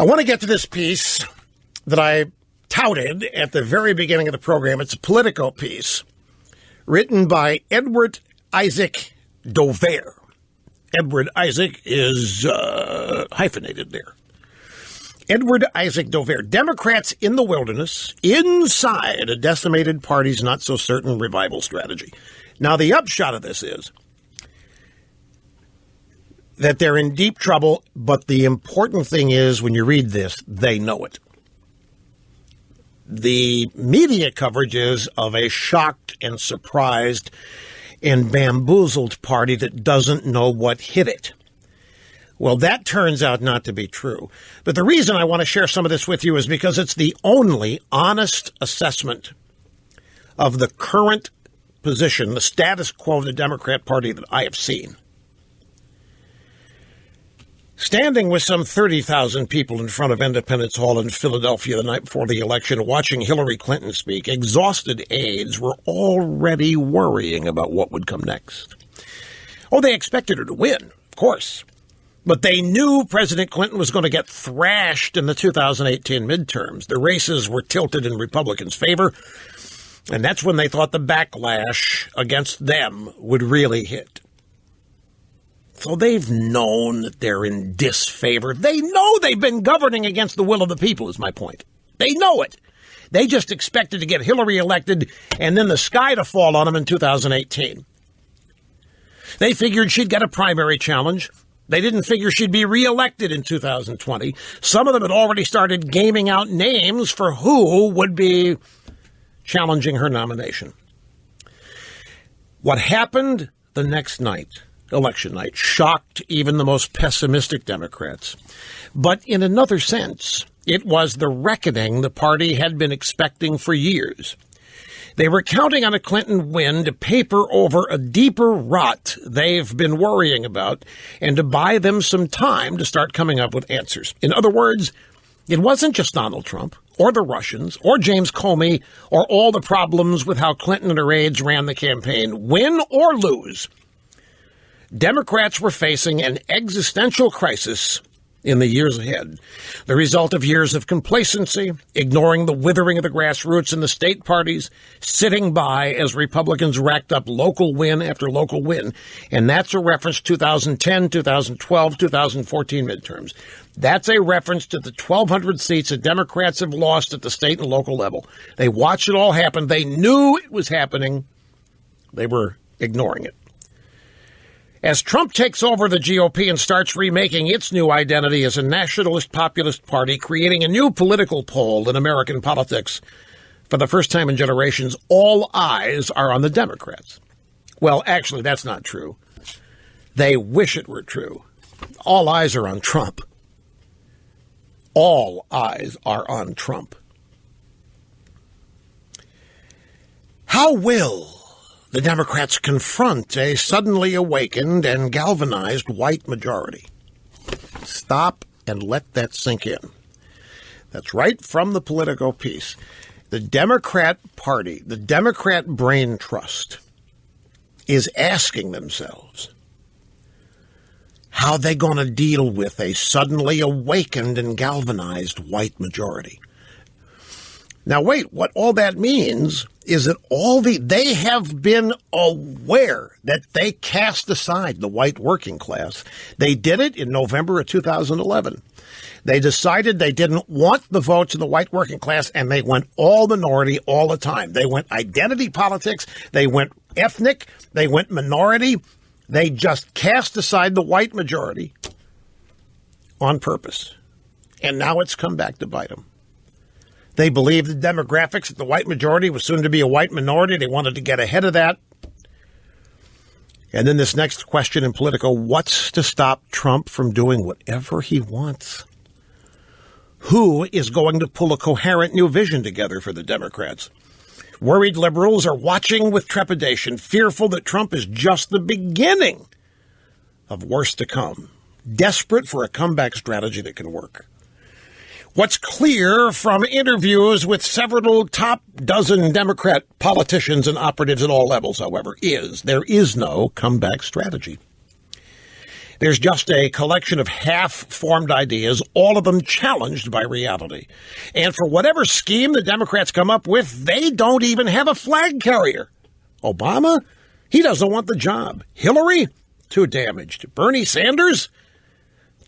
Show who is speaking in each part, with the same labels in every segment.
Speaker 1: I want to get to this piece that I touted at the very beginning of the program. It's a Politico piece written by Edward Isaac Dover. Edward Isaac is hyphenated there. Edward Isaac Dover. Democrats in the wilderness, inside a decimated party's not-so-certain revival strategy. Now, the upshot of this is that they're in deep trouble, but the important thing is, when you read this, they know it. The media coverage is of a shocked and surprised and bamboozled party that doesn't know what hit it. Well, that turns out not to be true. But the reason I want to share some of this with you is because it's the only honest assessment of the current position, the status quo of the Democrat Party that I have seen. Standing with some 30,000 people in front of Independence Hall in Philadelphia the night before the election, watching Hillary Clinton speak, exhausted aides were already worrying about what would come next. Oh, they expected her to win, of course. But they knew President Clinton was going to get thrashed in the 2018 midterms. The races were tilted in Republicans' favor, and that's when they thought the backlash against them would really hit. So they've known that they're in disfavor. They know they've been governing against the will of the people, is my point. They know it. They just expected to get Hillary elected and then the sky to fall on them in 2018. They figured she'd get a primary challenge. They didn't figure she'd be reelected in 2020. Some of them had already started gaming out names for who would be challenging her nomination. What happened the next night, election night, shocked even the most pessimistic Democrats. But in another sense, it was the reckoning the party had been expecting for years. They were counting on a Clinton win to paper over a deeper rot they've been worrying about and to buy them some time to start coming up with answers. In other words, it wasn't just Donald Trump or the Russians or James Comey or all the problems with how Clinton and her aides ran the campaign. Win or lose, Democrats were facing an existential crisis in the years ahead, the result of years of complacency, ignoring the withering of the grassroots in the state parties, sitting by as Republicans racked up local win after local win. And that's a reference to 2010, 2012, 2014 midterms. That's a reference to the 1,200 seats that Democrats have lost at the state and local level. They watched it all happen. They knew it was happening. They were ignoring it. As Trump takes over the GOP and starts remaking its new identity as a nationalist populist party, creating a new political pole in American politics, for the first time in generations, all eyes are on the Democrats. Well, actually, that's not true. They wish it were true. All eyes are on Trump. All eyes are on Trump. How will the Democrats confront a suddenly awakened and galvanized white majority? Stop and let that sink in. That's right from the Politico piece. The Democrat Party, the Democrat Brain Trust, is asking themselves, how are they going to deal with a suddenly awakened and galvanized white majority? Now, wait, what all that means is that they have been aware that they cast aside the white working class. They did it in November of 2011. They decided they didn't want the votes of the white working class, and they went all minority all the time. They went identity politics. They went ethnic. They went minority. They just cast aside the white majority on purpose. And now it's come back to bite them. They believed the demographics that the white majority was soon to be a white minority. They wanted to get ahead of that. And then this next question in Politico, what's to stop Trump from doing whatever he wants? Who is going to pull a coherent new vision together for the Democrats? Worried liberals are watching with trepidation, fearful that Trump is just the beginning of worse to come, desperate for a comeback strategy that can work. What's clear from interviews with several top dozen Democrat politicians and operatives at all levels, however, is there is no comeback strategy. There's just a collection of half-formed ideas, all of them challenged by reality. And for whatever scheme the Democrats come up with, they don't even have a flag carrier. Obama? He doesn't want the job. Hillary? Too damaged. Bernie Sanders?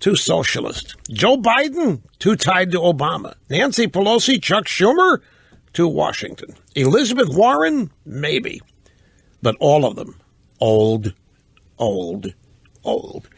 Speaker 1: Too socialist. Joe Biden? Too tied to Obama. Nancy Pelosi? Chuck Schumer? Too Washington. Elizabeth Warren? Maybe. But all of them, old, old, old.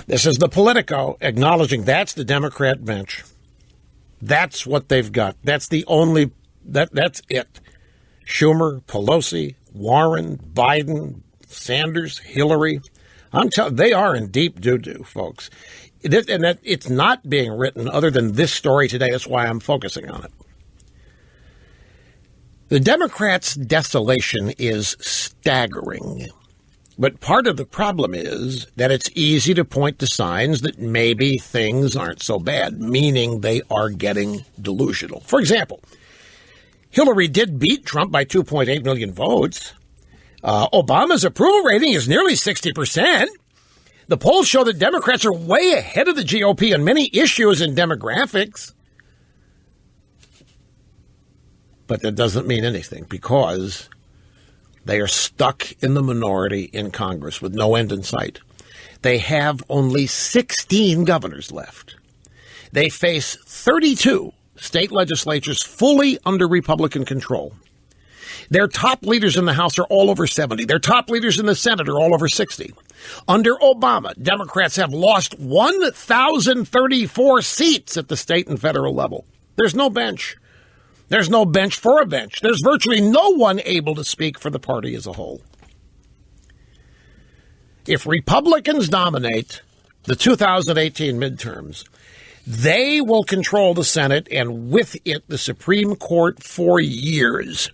Speaker 1: This is the Politico acknowledging that's the Democrat bench. That's what they've got. That's the only, that's it. Schumer, Pelosi, Warren, Biden, Sanders, Hillary. I'm telling, they are in deep doo-doo, folks. It's not being written other than this story today. That's why I'm focusing on it. The Democrats' desolation is staggering. But part of the problem is that it's easy to point to signs that maybe things aren't so bad, meaning they are getting delusional. For example, Hillary did beat Trump by 2.8 million votes. Obama's approval rating is nearly 60%. The polls show that Democrats are way ahead of the GOP on many issues and demographics. But that doesn't mean anything because they are stuck in the minority in Congress with no end in sight. They have only 16 governors left. They face 32 state legislatures fully under Republican control. Their top leaders in the House are all over 70. Their top leaders in the Senate are all over 60. Under Obama, Democrats have lost 1,034 seats at the state and federal level. There's no bench. There's no bench for a bench. There's virtually no one able to speak for the party as a whole. If Republicans dominate the 2018 midterms, they will control the Senate and with it the Supreme Court for years.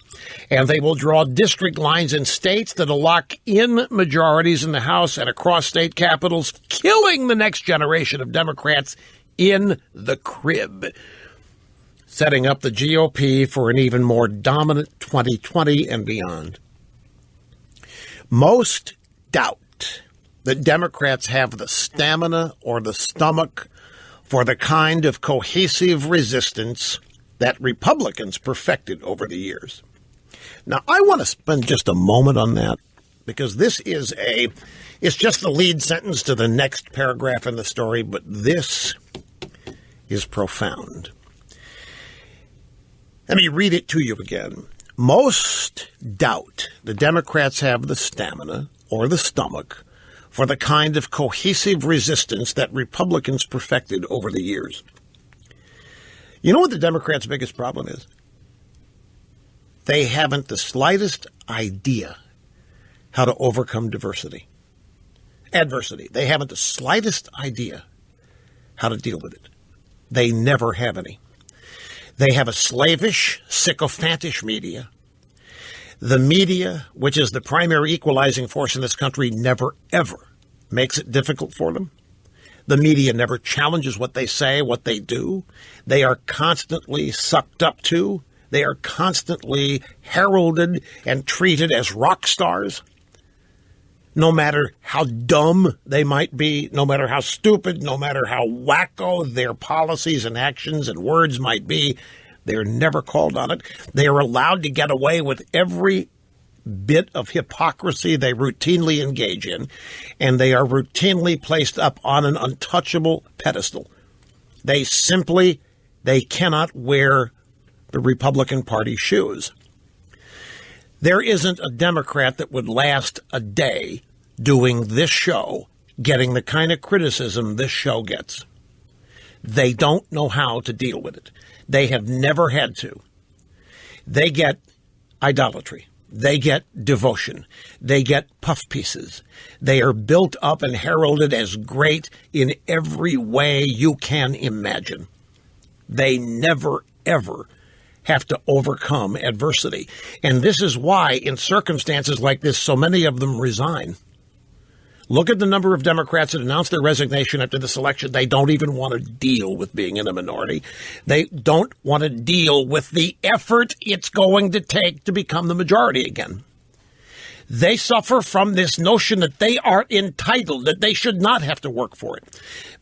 Speaker 1: And they will draw district lines in states that'll lock in majorities in the House and across state capitals, killing the next generation of Democrats in the crib, setting up the GOP for an even more dominant 2020 and beyond. Most doubt that Democrats have the stamina or the stomach for the kind of cohesive resistance that Republicans perfected over the years. Now, I want to spend just a moment on that because this is it's just the lead sentence to the next paragraph in the story, but this is profound. Let me read it to you again. Most doubt the Democrats have the stamina or the stomach for the kind of cohesive resistance that Republicans perfected over the years. You know what the Democrats' biggest problem is? They haven't the slightest idea how to overcome adversity. They haven't the slightest idea how to deal with it. They never have any. They have a slavish, sycophantish media. The media, which is the primary equalizing force in this country, never, ever makes it difficult for them. The media never challenges what they say, what they do. They are constantly sucked up to. They are constantly heralded and treated as rock stars. No matter how dumb they might be, no matter how stupid, no matter how wacko their policies and actions and words might be, they're never called on it. They are allowed to get away with every bit of hypocrisy they routinely engage in, and they are routinely placed up on an untouchable pedestal. They cannot wear the Republican Party shoes. There isn't a Democrat that would last a day doing this show, getting the kind of criticism this show gets. They don't know how to deal with it. They have never had to. They get idolatry. They get devotion. They get puff pieces. They are built up and heralded as great in every way you can imagine. They never, ever have to overcome adversity. And this is why, in circumstances like this, so many of them resign. Look at the number of Democrats that announced their resignation after this election. They don't even want to deal with being in a minority. They don't want to deal with the effort it's going to take to become the majority again. They suffer from this notion that they are entitled, that they should not have to work for it.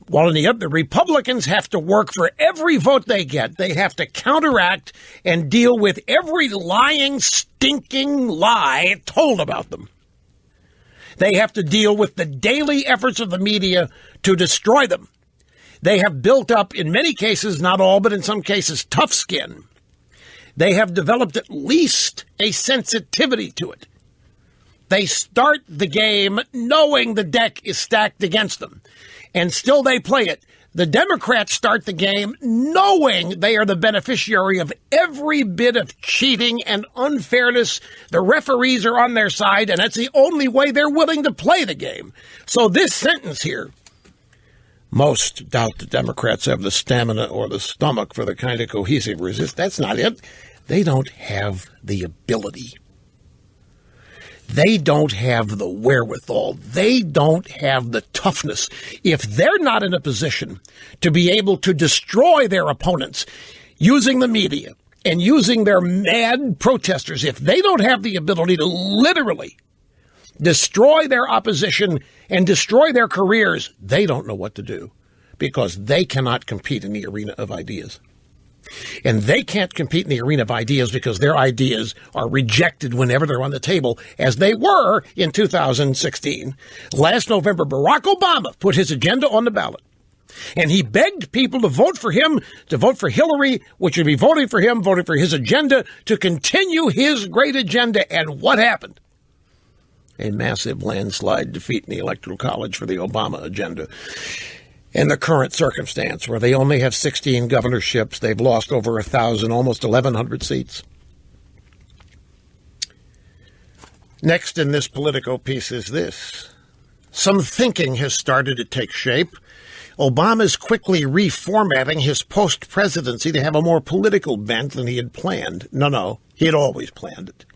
Speaker 1: While the Republicans have to work for every vote they get. They have to counteract and deal with every lying, stinking lie told about them. They have to deal with the daily efforts of the media to destroy them. They have built up, in many cases, not all, but in some cases, tough skin. They have developed at least a sensitivity to it. They start the game knowing the deck is stacked against them, and still they play it. The Democrats start the game knowing they are the beneficiary of every bit of cheating and unfairness. The referees are on their side, and that's the only way they're willing to play the game. So this sentence here, most doubt the Democrats have the stamina or the stomach for the kind of cohesive resist. That's not it. They don't have the ability. They don't have the wherewithal. They don't have the toughness. If they're not in a position to be able to destroy their opponents using the media and using their mad protesters, if they don't have the ability to literally destroy their opposition and destroy their careers, they don't know what to do, because they cannot compete in the arena of ideas. And they can't compete in the arena of ideas because their ideas are rejected whenever they're on the table, as they were in 2016. Last November, Barack Obama put his agenda on the ballot, and he begged people to vote for him, to vote for Hillary, which would be voting for him, voting for his agenda, to continue his great agenda. And what happened? A massive landslide defeat in the Electoral College for the Obama agenda. In the current circumstance, where they only have 16 governorships, they've lost over 1,000, almost 1,100 seats. Next in this Politico piece is this. Some thinking has started to take shape. Obama's quickly reformatting his post-presidency to have a more political bent than he had planned. No, he had always planned it.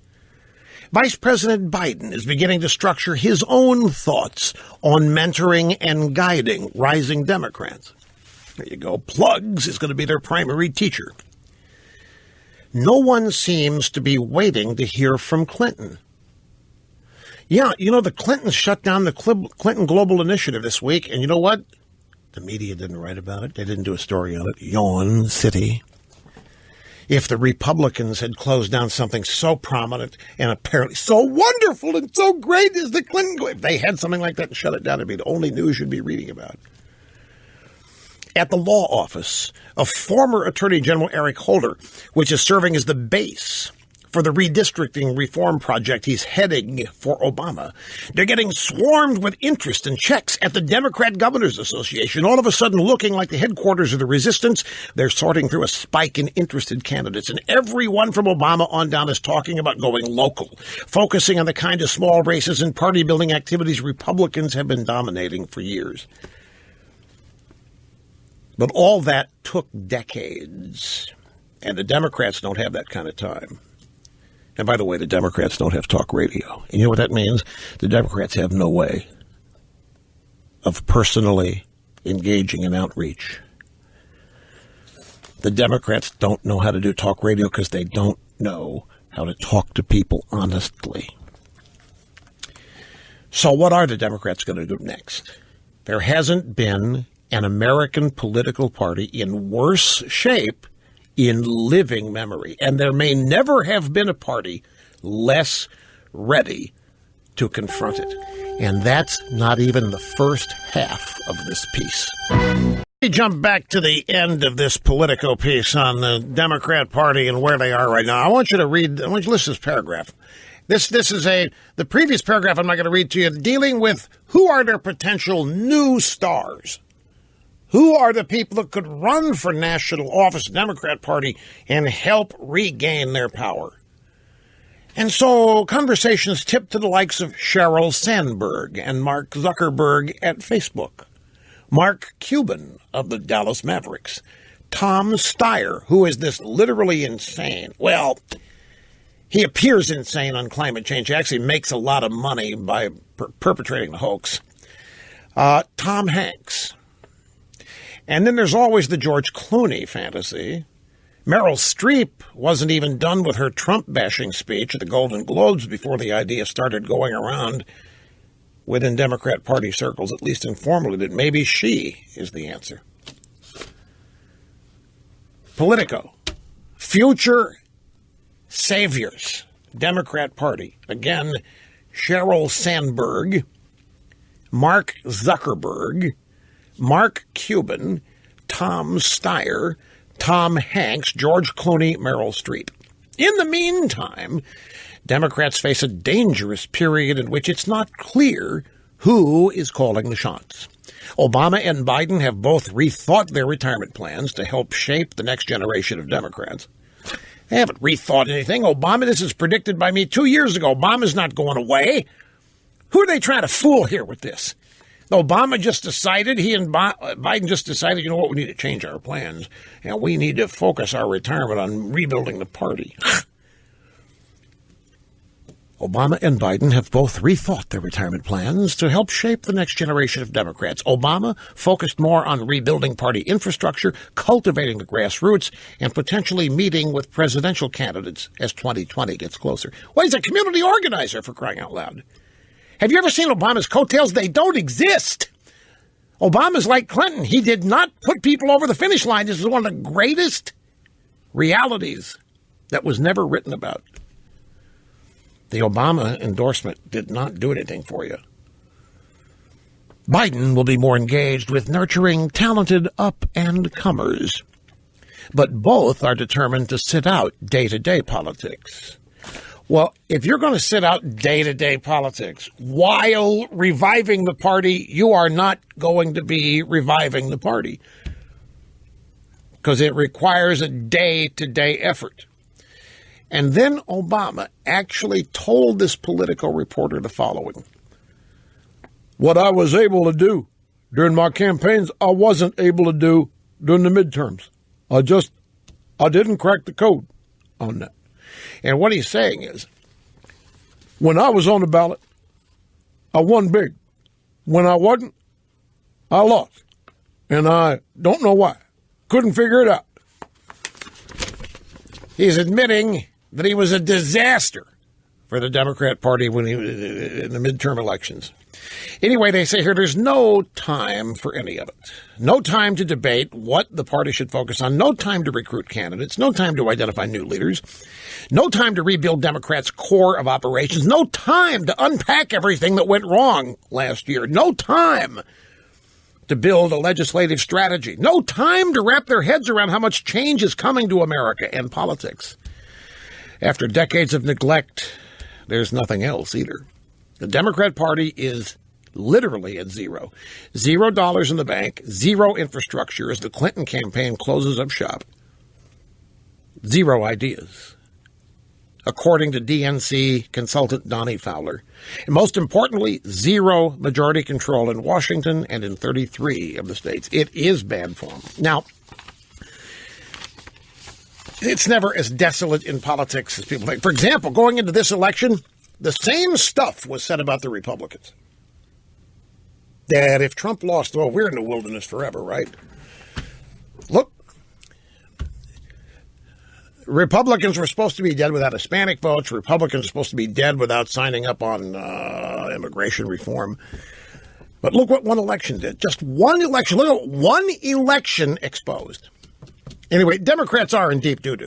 Speaker 1: Vice President Biden is beginning to structure his own thoughts on mentoring and guiding rising Democrats. There you go. Plugs is going to be their primary teacher. No one seems to be waiting to hear from Clinton. Yeah, the Clintons shut down the Clinton Global Initiative this week, and you know what? The media didn't write about it. They didn't do a story on it. Yawn City. If the Republicans had closed down something so prominent and apparently so wonderful and so great as the Clinton, if they had something like that and shut it down, it'd be the only news you'd be reading about. At the law office of former Attorney General Eric Holder, which is serving as the base for the redistricting reform project he's heading for Obama, they're getting swarmed with interest and checks at the Democrat Governors Association, all of a sudden looking like the headquarters of the resistance. They're sorting through a spike in interested candidates, and everyone from Obama on down is talking about going local, focusing on the kind of small races and party-building activities Republicans have been dominating for years. But all that took decades, and the Democrats don't have that kind of time. And by the way, the Democrats don't have talk radio. And you know what that means? The Democrats have no way of personally engaging in outreach. The Democrats don't know how to do talk radio because they don't know how to talk to people honestly. So what are the Democrats going to do next? There hasn't been an American political party in worse shape in living memory, and there may never have been a party less ready to confront it. And that's not even the first half of this piece. Let me jump back to the end of this Politico piece on the Democrat Party and where they are right now. I want you to listen to this paragraph. This is the previous paragraph I'm not going to read to you, dealing with who are their potential new stars. Who are the people that could run for national office in the Democrat Party and help regain their power? And so conversations tipped to the likes of Sheryl Sandberg and Mark Zuckerberg at Facebook, Mark Cuban of the Dallas Mavericks, Tom Steyer, who is this literally insane. Well, he appears insane on climate change. He actually makes a lot of money by perpetrating the hoax. Tom Hanks. And then there's always the George Clooney fantasy, Meryl Streep wasn't even done with her Trump-bashing speech at the Golden Globes before the idea started going around within Democrat Party circles, at least informally, that maybe she is the answer. Politico. Future saviors. Democrat Party. Again, Sheryl Sandberg, Mark Zuckerberg, Mark Cuban, Tom Steyer, Tom Hanks, George Clooney, Meryl Streep. In the meantime, Democrats face a dangerous period in which it's not clear who is calling the shots. Obama and Biden have both rethought their retirement plans to help shape the next generation of Democrats. They haven't rethought anything. Obama, this is predicted by me 2 years ago. Obama's not going away. Who are they trying to fool here with this? Obama just decided, he and Biden just decided, you know what, we need to change our plans. And we need to focus our retirement on rebuilding the party. Obama and Biden have both rethought their retirement plans to help shape the next generation of Democrats. Obama focused more on rebuilding party infrastructure, cultivating the grassroots, and potentially meeting with presidential candidates as 2020 gets closer. Well, he's a community organizer, for crying out loud. Have you ever seen Obama's coattails? They don't exist. Obama's like Clinton. He did not put people over the finish line. This is one of the greatest realities that was never written about. The Obama endorsement did not do anything for you. Biden will be more engaged with nurturing talented up-and-comers. But both are determined to sit out day-to-day politics. Well, if you're going to sit out day-to-day politics while reviving the party, you are not going to be reviving the party because it requires a day-to-day effort. And then Obama actually told this Politico reporter the following. What I was able to do during my campaigns, I wasn't able to do during the midterms. I didn't crack the code on that. And what he's saying is, when I was on the ballot, I won big. When I wasn't, I lost. And I don't know why. Couldn't figure it out. He's admitting that he was a disaster for the Democrat Party when he was in the midterm elections. Anyway, they say here there's no time for any of it. No time to debate what the party should focus on. No time to recruit candidates. No time to identify new leaders. No time to rebuild Democrats' core of operations. No time to unpack everything that went wrong last year. No time to build a legislative strategy. No time to wrap their heads around how much change is coming to America and politics. After decades of neglect, there's nothing else either. The Democrat Party is literally at zero. $0 in the bank, zero infrastructure as the Clinton campaign closes up shop. Zero ideas, according to DNC consultant Donnie Fowler. And most importantly, zero majority control in Washington and in 33 of the states. It is bad form. Now, it's never as desolate in politics as people think. For example, going into this election, the same stuff was said about the Republicans. That if Trump lost, well, we're in the wilderness forever, right? Look, Republicans were supposed to be dead without Hispanic votes. Republicans are supposed to be dead without signing up on immigration reform. But look what one election did. Just one election. Look at one election exposed. Anyway, Democrats are in deep doo-doo.